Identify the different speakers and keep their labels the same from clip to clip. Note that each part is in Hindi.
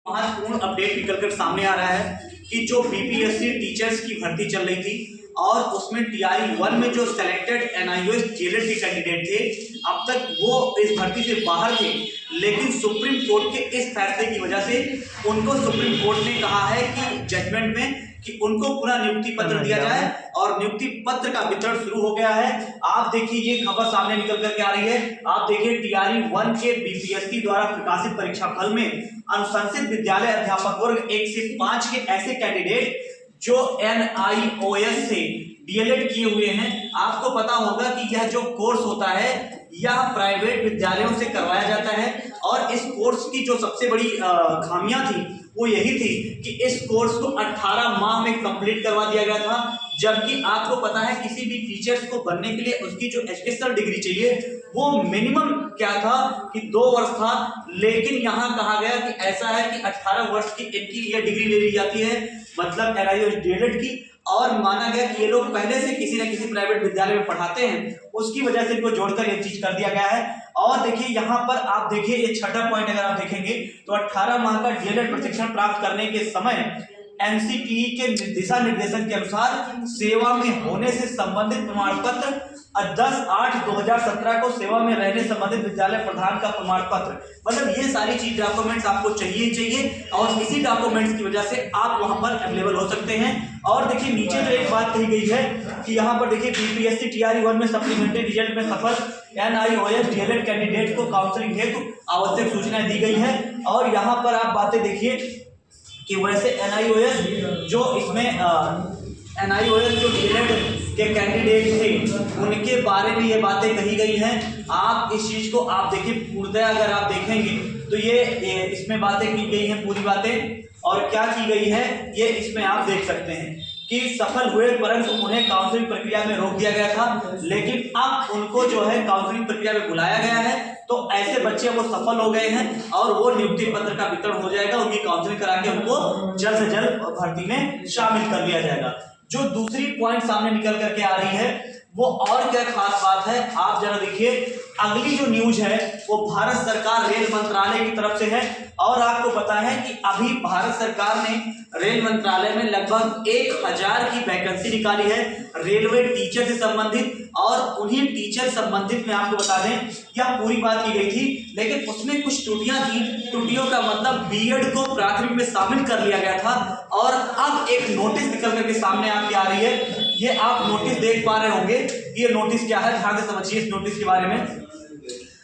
Speaker 1: महत्वपूर्ण अपडेट निकलकर सामने आ रहा है कि जो बीपीएससी टीचर्स की भर्ती चल रही थी और उसमें टीआरई 1 में जो सेलेक्टेड एनआईओएस जेलर के कैंडिडेट थे, अब तक वो इस भर्ती से बाहर थे। लेकिन सुप्रीम कोर्ट के इस फैसले की वजह से उनको सुप्रीम कोर्ट ने कहा है कि जजमेंट में कि उनको पूरा नियुक्ति पत्र दिया जाए और नियुक्ति पत्र का वितरण शुरू हो गया है। आप देखिए ये खबर सामने निकल करके आ रही है। आप देखिए टीआरई 1 के बीपीएससी द्वारा प्रकाशित परीक्षा फल में अनुशंसित विद्यालय अध्यापक वर्ग 1 से 5 के ऐसे कैंडिडेट जो एनआईओएस से डीएलएड किए हुए हैं। आपको पता होगा कि यह जो कोर्स होता है यह प्राइवेट विद्यालयों से करवाया जाता है और इस कोर्स की जो सबसे बड़ी खामियां थी वो यही थी कि इस कोर्स को 18 माह में कंप्लीट करवा दिया गया था, जबकि आपको पता है किसी भी टीचर्स को बनने के लिए उसकी जो एजुकेशनल डिग्री चाहिए वो मिनिमम क्या था कि 2 वर्ष था। लेकिन यहाँ कहा गया कि ऐसा है कि 18 वर्ष की इनकी ये डिग्री ले ली जाती है, मतलब एनआईओएस डीएलएड की, और माना गया कि ये लोग पहले से किसी न किसी प्राइवेट विद्यालय में पढ़ाते हैं, उसकी वजह से इनको जोड़कर ये चीज कर दिया गया है। और देखिए यहाँ पर आप देखिए ये छठा पॉइंट अगर आप देखेंगे तो 18 माह का डीएलएड प्रशिक्षण प्राप्त करने के समय एनसीटीई के दिशा निर्देशन के अनुसार सेवा में होने से संबंधित प्रमाण पत्र 10/8/2017 को सेवा में रहने संबंधित विद्यालय प्रधान का प्रमाण पत्र, मतलब ये सारी चीज डॉक्यूमेंट्स आपको चाहिए और इसी डॉक्यूमेंट्स की वजह से आप वहां पर अवेलेबल हो सकते हैं। और देखिए नीचे जो एक बात कही गई है कि यहाँ पर देखिए बीपीएससी टीआरई 1 में सप्लीमेंट्री रिजल्ट में सफल एनआईओएस डीएलएड कैंडिडेट को काउंसलिंग हेतु आवश्यक सूचनाएं दी गई है। और यहाँ पर आप बातें देखिए कि वैसे एनआईओएस जो इसमें एनआईओएस जो डीएलएड के कैंडिडेट थे उनके बारे में ये बातें कही गई हैं। आप इस चीज को आप देखिए पूर्णतः अगर आप देखेंगे तो ये इसमें बातें की गई हैं पूरी बातें, और क्या की गई है ये इसमें आप देख सकते हैं कि सफल हुए परंतु उन्हें काउंसलिंग प्रक्रिया में रोक दिया गया था, लेकिन अब उनको जो है काउंसलिंग प्रक्रिया में बुलाया गया है। तो ऐसे बच्चे वो सफल हो गए हैं और वो नियुक्ति पत्र का वितरण हो जाएगा, उनकी काउंसलिंग करा के उनको जल्द से जल्द भर्ती में शामिल कर लिया जाएगा। जो दूसरी पॉइंट सामने निकल करके आ रही है वो और क्या खास बात है, आप जरा देखिए। अगली जो न्यूज है वो भारत सरकार रेल मंत्रालय की तरफ से है और आपको पता है कि अभी भारत सरकार ने रेल मंत्रालय में लगभग 1000 की वैकेंसी निकाली है रेलवे टीचर से संबंधित, और उन्हीं टीचर संबंधित में आपको बता दें यह पूरी बात की गई थी, लेकिन उसमें कुछ त्रुटियां थी। त्रुटियों का मतलब बीएड को प्राथमिक में शामिल कर लिया गया था और अब एक नोटिस निकल करके सामने आपकी आ रही है। ये आप नोटिस देख पा रहे होंगे, ये नोटिस क्या है, ध्यान से समझिए इस नोटिस के बारे में।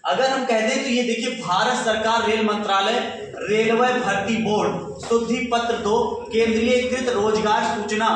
Speaker 1: अगर हम कह दें तो ये देखिए भारत सरकार रेल मंत्रालय रेलवे भर्ती बोर्ड शुद्धि पत्र 2 केंद्रीयकृत रोजगार सूचना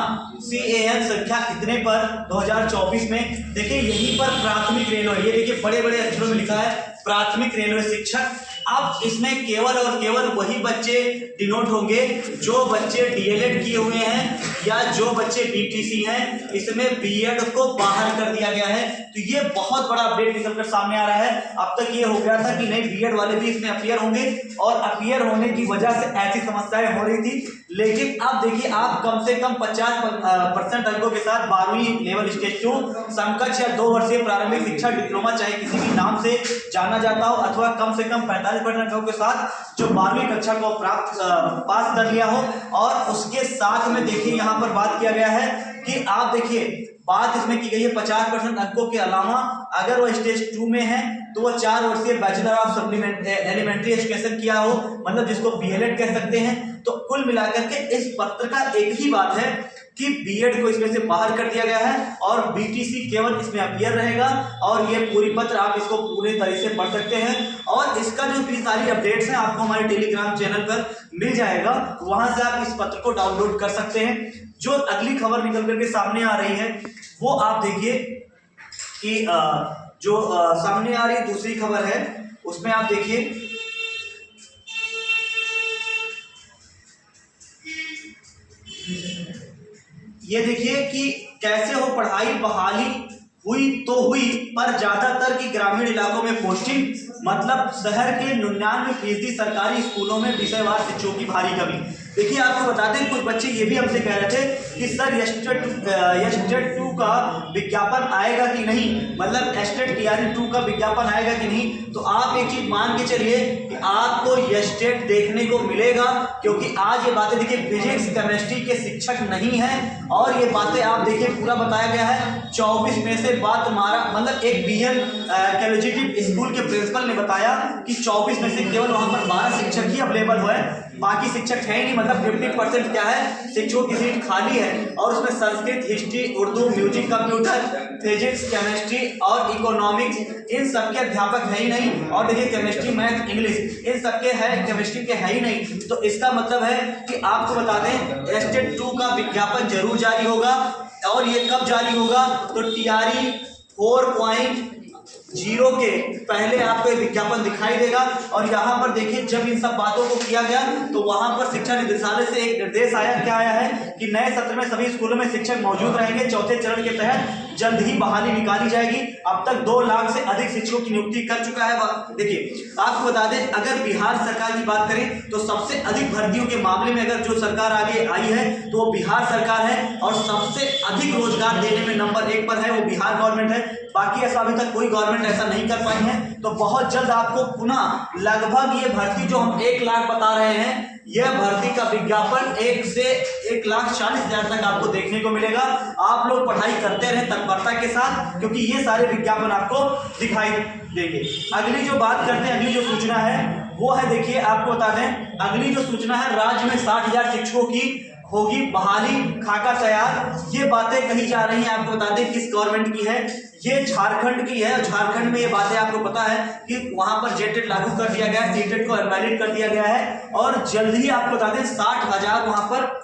Speaker 1: CAN संख्या इतने पर 2024 में देखिए यहीं पर प्राथमिक रेलवे, ये देखिए बड़े बड़े अक्षरों में लिखा है प्राथमिक रेलवे शिक्षक। अब इसमें केवल और केवल वही बच्चे डिनोट होंगे जो बच्चे डीएलएड किए हुए हैं या जो बच्चे बीटीसी हैं, इसमें बीएड को बाहर कर दिया गया है। तो ये बहुत बड़ा अपडेट निकलकर सामने आ रहा है। अब तक ये हो गया था कि नहीं बीएड वाले भी इसमें अपीयर होंगे और अपीयर होने की वजह से ऐसी समस्याएं हो रही थी, लेकिन अब देखिए आप कम से कम 50% अंकों के साथ 12वीं लेवल स्टेज 2 समकक्ष या 2 वर्षीय प्रारंभिक शिक्षा डिप्लोमा चाहे किसी भी नाम से जाना जाता हो अथवा कम से कम 45% अंकों के साथ जो 12वीं कक्षा को पास कर लिया हो। और उसके साथ में देखिए यहाँ पर बात किया गया है कि आप देखिए बात इसमें की गई है 50% अंकों के अलावा अगर वो स्टेज 2 में है तो वो 4 वर्षीय बैचलर ऑफ एलिमेंट्री एजुकेशन किया हो, मतलब जिसको बीएलएड कह सकते हैं। तो कुल मिलाकर के इस पत्र का एक ही बात है कि बीएड को इसमें से बाहर कर दिया गया है और बीटीसी केवल इसमें अपीयर रहेगा। और ये पूरी पत्र आप इसको पूरे तरह से पढ़ सकते हैं और इसका जो इतनी सारी अपडेट्स हैं आपको हमारे टेलीग्राम चैनल पर मिल जाएगा, वहां से आप इस पत्र को डाउनलोड कर सकते हैं। जो अगली खबर निकल करके सामने आ रही है वो आप देखिए कि जो सामने आ रही दूसरी खबर है उसमें आप देखिए ये देखिए कि कैसे हो पढ़ाई बहाली हुई तो हुई पर ज्यादातर की ग्रामीण इलाकों में पोस्टिंग, मतलब शहर के 99% सरकारी स्कूलों में विषयवार शिक्षकों की भारी कमी। देखिए आपको बता दें, कुछ बच्चे ये भी हमसे कह रहे थे कि सर एस्टेट 2 का विज्ञापन आएगा कि नहीं, मतलब एस्टेट टीआरई 2 का विज्ञापन आएगा कि नहीं। तो आप एक चीज मान के चलिए कि आपको एस्टेट देखने को मिलेगा, क्योंकि आज ये बातें देखिए फिजिक्स केमिस्ट्री के शिक्षक नहीं है, और ये बातें आप देखिए पूरा बताया गया है। 24 में से बात तुम्हारा मतलब एक बीएन कॉलेजिएट स्कूल के प्रिंसिपल ने बताया कि 24 में से केवल वहां पर 12 शिक्षक ही अवेलेबल हुए, बाकी शिक्षक है ही नहीं, मतलब 50% क्या है, शिक्षकों की सीट खाली है। और उसमें Sanskrit, history, Urdu, music, computer, physics, chemistry और इकोनॉमिक्स, इन सबके अध्यापक है ही नहीं। और देखिए केमिस्ट्री, मैथ, इंग्लिश, इन सबके है, केमिस्ट्री के है ही नहीं। तो इसका मतलब है कि आपको बता दें एस्टेट 2 का विज्ञापन जरूर जारी होगा। और ये कब जारी होगा, तो टीआरई 4.0 के पहले आपको एक विज्ञापन दिखाई देगा। और यहाँ पर देखिए जब इन सब बातों को किया गया तो वहां पर शिक्षा निदेशालय से एक निर्देश आया, क्या आया है कि नए सत्र में सभी स्कूलों में शिक्षक मौजूद रहेंगे। चौथे चरण के तहत जल्द ही बहाली निकाली जाएगी। अब तक 2 लाख से अधिक शिक्षकों की नियुक्ति कर चुका है। देखिए आपको बता दें, अगर बिहार सरकार की बात करें तो सबसे अधिक भर्तियों के मामले में अगर जो सरकार आगे आई है तो वो बिहार सरकार है, और सबसे अधिक रोजगार देने में नंबर 1 पर है वो बिहार गवर्नमेंट है। बाकी ऐसा अभी तक कोई गवर्नमेंट ऐसा नहीं कर पाई है। तो बहुत जल्द आपको पुनः लगभग ये भर्ती जो हम 1 लाख बता रहे हैं, यह भर्ती का विज्ञापन 1 से 1,40,000 तक आपको देखने को मिलेगा। आप लोग पढ़ाई करते रहे तत्परता के साथ, क्योंकि ये सारे विज्ञापन आपको दिखाई देंगे। अगली जो बात करते हैं, अगली जो सूचना है वो है, देखिए आपको बता दें अगली जो सूचना है, राज्य में 60,000 शिक्षकों की होगी बहाली, खाका तैयार। ये बातें कही जा रही हैं, आपको बता दें किस गवर्नमेंट की है, ये झारखंड की है। झारखंड में ये बातें आपको पता है कि वहां पर जेटेट लागू कर दिया गया है, सीटेट को इनवैलिड कर दिया गया है, और जल्द ही आपको बता दें 60,000 वहां पर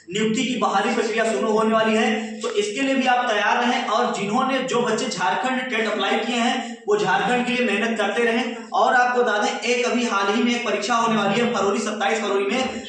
Speaker 1: नियुक्ति की बहाली प्रक्रिया शुरू होने वाली है। तो इसके लिए भी आप तैयार रहें, और जिन्होंने जो बच्चे झारखंड टेट अप्लाई किए हैं वो झारखंड के लिए मेहनत करते रहें। और आपको बता दें एक अभी हाल ही में एक परीक्षा होने वाली है फरवरी 27 फरवरी में,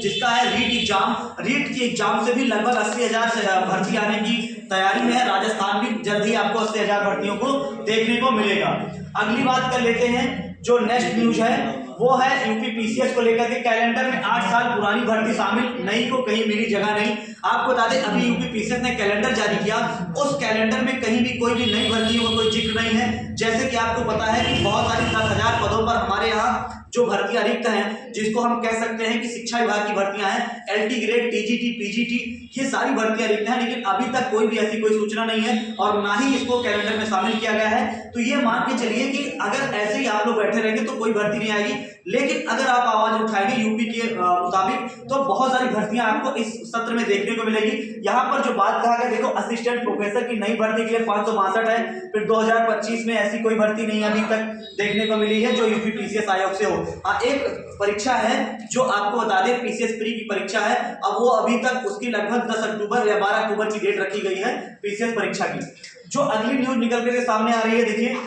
Speaker 1: जिसका है रीट एग्जाम। रीट की एग्जाम से भी लगभग 80,000 भर्ती आने की तैयारी में है। राजस्थान भी जल्द ही आपको 80,000 भर्तियों को देखने को मिलेगा। अगली बात कर लेते हैं, जो नेक्स्ट न्यूज है वो है यूपी पीसीएस को लेकर के। कैलेंडर में 8 साल पुरानी भर्ती शामिल, नई को कहीं मिली जगह नहीं। आपको बता दें अभी यूपी पीसीएस ने कैलेंडर जारी किया, उस कैलेंडर में कहीं भी कोई भी नई भर्तियों का कोई जिक्र नहीं है। जैसे कि आपको पता है कि बहुत सारी 10,000 पदों पर हमारे यहाँ जो भर्तियां रिक्त हैं, जिसको हम कह सकते हैं कि शिक्षा विभाग की भर्तियां हैं, एलटी ग्रेड, टीजीटी, पीजीटी, ये सारी भर्तियां रिक्त हैं। लेकिन अभी तक कोई भी ऐसी कोई सूचना नहीं है और ना ही इसको कैलेंडर में शामिल किया गया है। तो ये मान के चलिए कि अगर ऐसे ही आप लोग बैठे रहेंगे तो कोई भर्ती नहीं आएगी। लेकिन अगर आप आवाज उठाएंगे यूपी के मुताबिक तो बहुत सारी भर्तियां आपको इस सत्र में देखने को मिलेगी। यहाँ पर जो बात कहा गया, देखो असिस्टेंट प्रोफेसर की नई भर्ती के लिए 562 है। फिर 2025 में ऐसी कोई भर्ती नहीं अभी तक देखने को मिली है जो यूपी पीसीएस आयोग से हो। एक परीक्षा है जो आपको बता दें पीसीएस प्री की परीक्षा है। अब वो अभी तक उसकी लगभग 10 अक्टूबर या 12 अक्टूबर की डेट रखी गई है पीसीएस परीक्षा की। जो अगली न्यूज निकल के सामने आ रही है, देखिए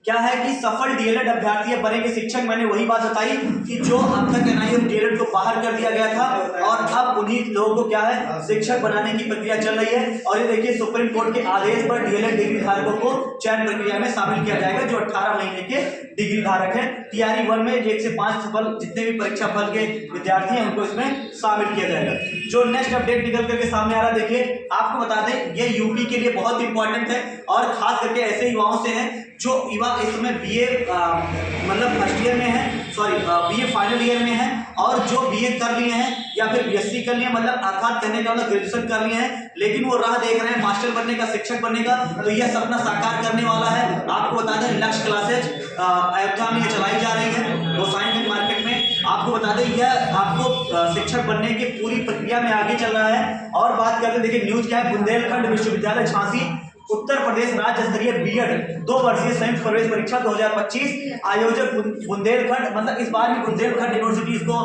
Speaker 1: क्या है कि सफल डीएलएड अभ्यर्थी बनेंगे शिक्षक। मैंने वही बात बताई कि जो अब तक एनआईएम डीएलएड को बाहर कर दिया गया था और अब उन्हीं लोगों को क्या है शिक्षक बनाने की प्रक्रिया चल रही है। और ये देखिए सुप्रीम कोर्ट के आदेश पर डीएलएड डिग्री धारकों को चयन प्रक्रिया में शामिल किया जाएगा जो 18 महीने के डिग्री धारक है। टीआरई 1 में 1 से 5 सफल जितने भी परीक्षा फल के विद्यार्थी हैं उनको इसमें शामिल किया जाएगा। जो नेक्स्ट अपडेट निकल करके सामने आ रहा है, देखिए आपको बता दें ये यूपी के लिए बहुत इंपॉर्टेंट है और खास करके ऐसे युवाओं से है जो युवा इस समय बीए मतलब फर्स्ट ईयर में है, सॉरी बीए फाइनल ईयर में है और जो बीए कर लिए हैं या फिर बीएससी कर लिए मतलब अर्थात कहने का मतलब ग्रेजुएशन कर लिए हैं, लेकिन वो राह देख रहे हैं मास्टर बनने का, शिक्षक बनने का। तो यह सपना साकार करने वाला है। आपको बता दें लक्ष्य क्लासेज अयोध्या में चलाई जा रही है गोसाईगंज मार्केट में। आपको बता दें यह आपको शिक्षक बनने की पूरी प्रक्रिया में आगे चल रहा है। और बात करते हैं, देखिए न्यूज क्या है, बुंदेलखंड विश्वविद्यालय झांसी उत्तर प्रदेश राज्य स्तरीय बीएड 2 वर्षीय संयुक्त प्रवेश परीक्षा 2025 आयोजक बुंदेलखंड, मतलब इस बार भी बुंदेलखंड यूनिवर्सिटी इसको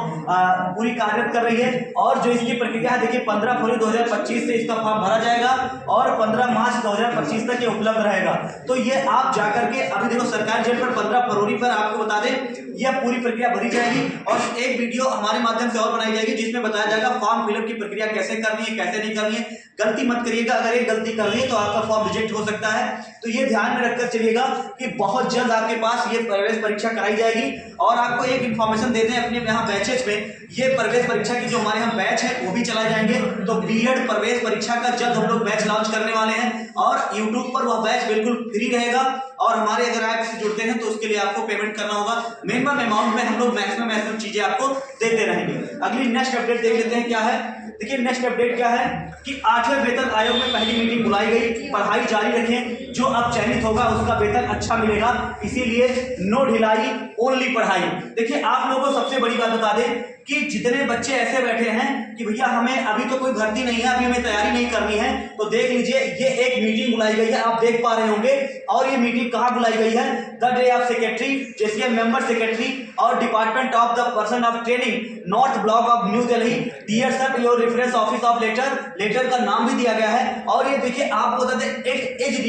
Speaker 1: पूरी कार्यरत कर रही है। और जो इसकी प्रक्रिया है देखिए 15 फरवरी 2025 से इसका फॉर्म भरा जाएगा और 15 मार्च 2025 तक ये उपलब्ध रहेगा। तो ये आप जाकर के अभी देखो सरकारी जेट पर 15 फरवरी पर आपको बता दें यह पूरी प्रक्रिया भरी जाएगी और एक वीडियो हमारे माध्यम से और बनाई जाएगी जिसमें बताया जाएगा फॉर्म फिलअप की प्रक्रिया कैसे करनी है कैसे नहीं करनी है। गलती मत करिएगा, अगर एक गलती कर दी तो आपका फॉर्म रिजेक्ट हो सकता है। तो ये ध्यान में रखकर चलिएगा कि बहुत जल्द आपके पास ये प्रवेश परीक्षा कराई जाएगी। और आपको एक इन्फॉर्मेशन दे दें, अपने यहाँ बैचेज में ये प्रवेश परीक्षा की जो हमारे यहाँ बैच है वो भी चलाए जाएंगे। तो बीएड प्रवेश परीक्षा का जल्द हम लोग बैच लॉन्च करने वाले हैं और यूट्यूब पर वह बैच बिल्कुल फ्री रहेगा। और हमारे अगर ऐप से जुड़ते हैं तो उसके लिए आपको पेमेंट करना होगा। मिनिमम अमाउंट में हम लोग मैक्सिमम चीजें आपको देते रहेंगे। अगली नेक्स्ट अपडेट देख लेते हैं क्या है। देखिए नेक्स्ट अपडेट क्या है कि 8वें वेतन आयोग में पहली मीटिंग बुलाई गई। पढ़ाई जारी रखें, जो अब चयनित होगा उसका वेतन अच्छा मिलेगा, इसीलिए नो ढिलाई ओनली पढ़ाई। देखिए आप लोगों को सबसे बड़ी बात बता दें कि जितने बच्चे ऐसे बैठे हैं कि भैया हमें अभी तो कोई भर्ती नहीं है, अभी हमें तैयारी नहीं करनी है, तो देख लीजिए ये एक मीटिंग बुलाई गई है, आप देख पा रहे होंगे। और ये मीटिंग कहाँ बुलाई गई है? The day of secretary, JCM member secretary और department of the person of training, north block of new Delhi. Dear sir, your reference office of letter का नाम भी दिया गया है। और ये देखिए आपको बता दें, एक as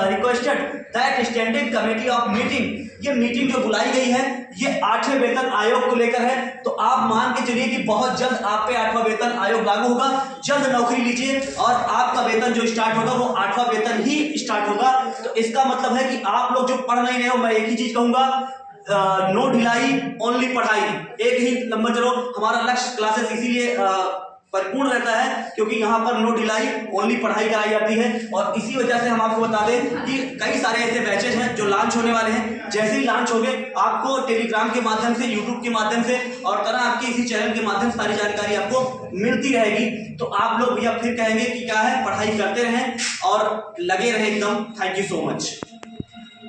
Speaker 1: requested that standing committee of meeting, ये मीटिंग जो बुलाई गई है ये 8वें वेतन आयोग को लेकर है। तो आप मान के चलिए कि बहुत जल्द आप पे 8वां वेतन आयोग लागू होगा। जल्द नौकरी लीजिए और आपका वेतन जो स्टार्ट होगा वो 8वां वेतन ही स्टार्ट होगा। तो इसका मतलब है कि आप लोग जो पढ़ नहीं रहे हो, मैं एक ही चीज कहूंगा, नो ढिलाई ओनली पढ़ाई। एक ही नंबर चलो, हमारा लक्ष्य क्लासेस इसीलिए परिपूर्ण रहता है क्योंकि यहाँ पर नो ढिलाई ओनली पढ़ाई कराई जाती है। और इसी वजह से हम आपको बता दें कि कई सारे ऐसे बैचेज हैं जो लॉन्च होने वाले हैं। जैसे ही लॉन्च हो गए आपको टेलीग्राम के माध्यम से, यूट्यूब के माध्यम से और तरह आपके इसी चैनल के माध्यम से सारी जानकारी आपको मिलती रहेगी। तो आप लोग भैया फिर कहेंगे कि क्या है, पढ़ाई करते रहें और लगे रहें एकदम। Thank you so much.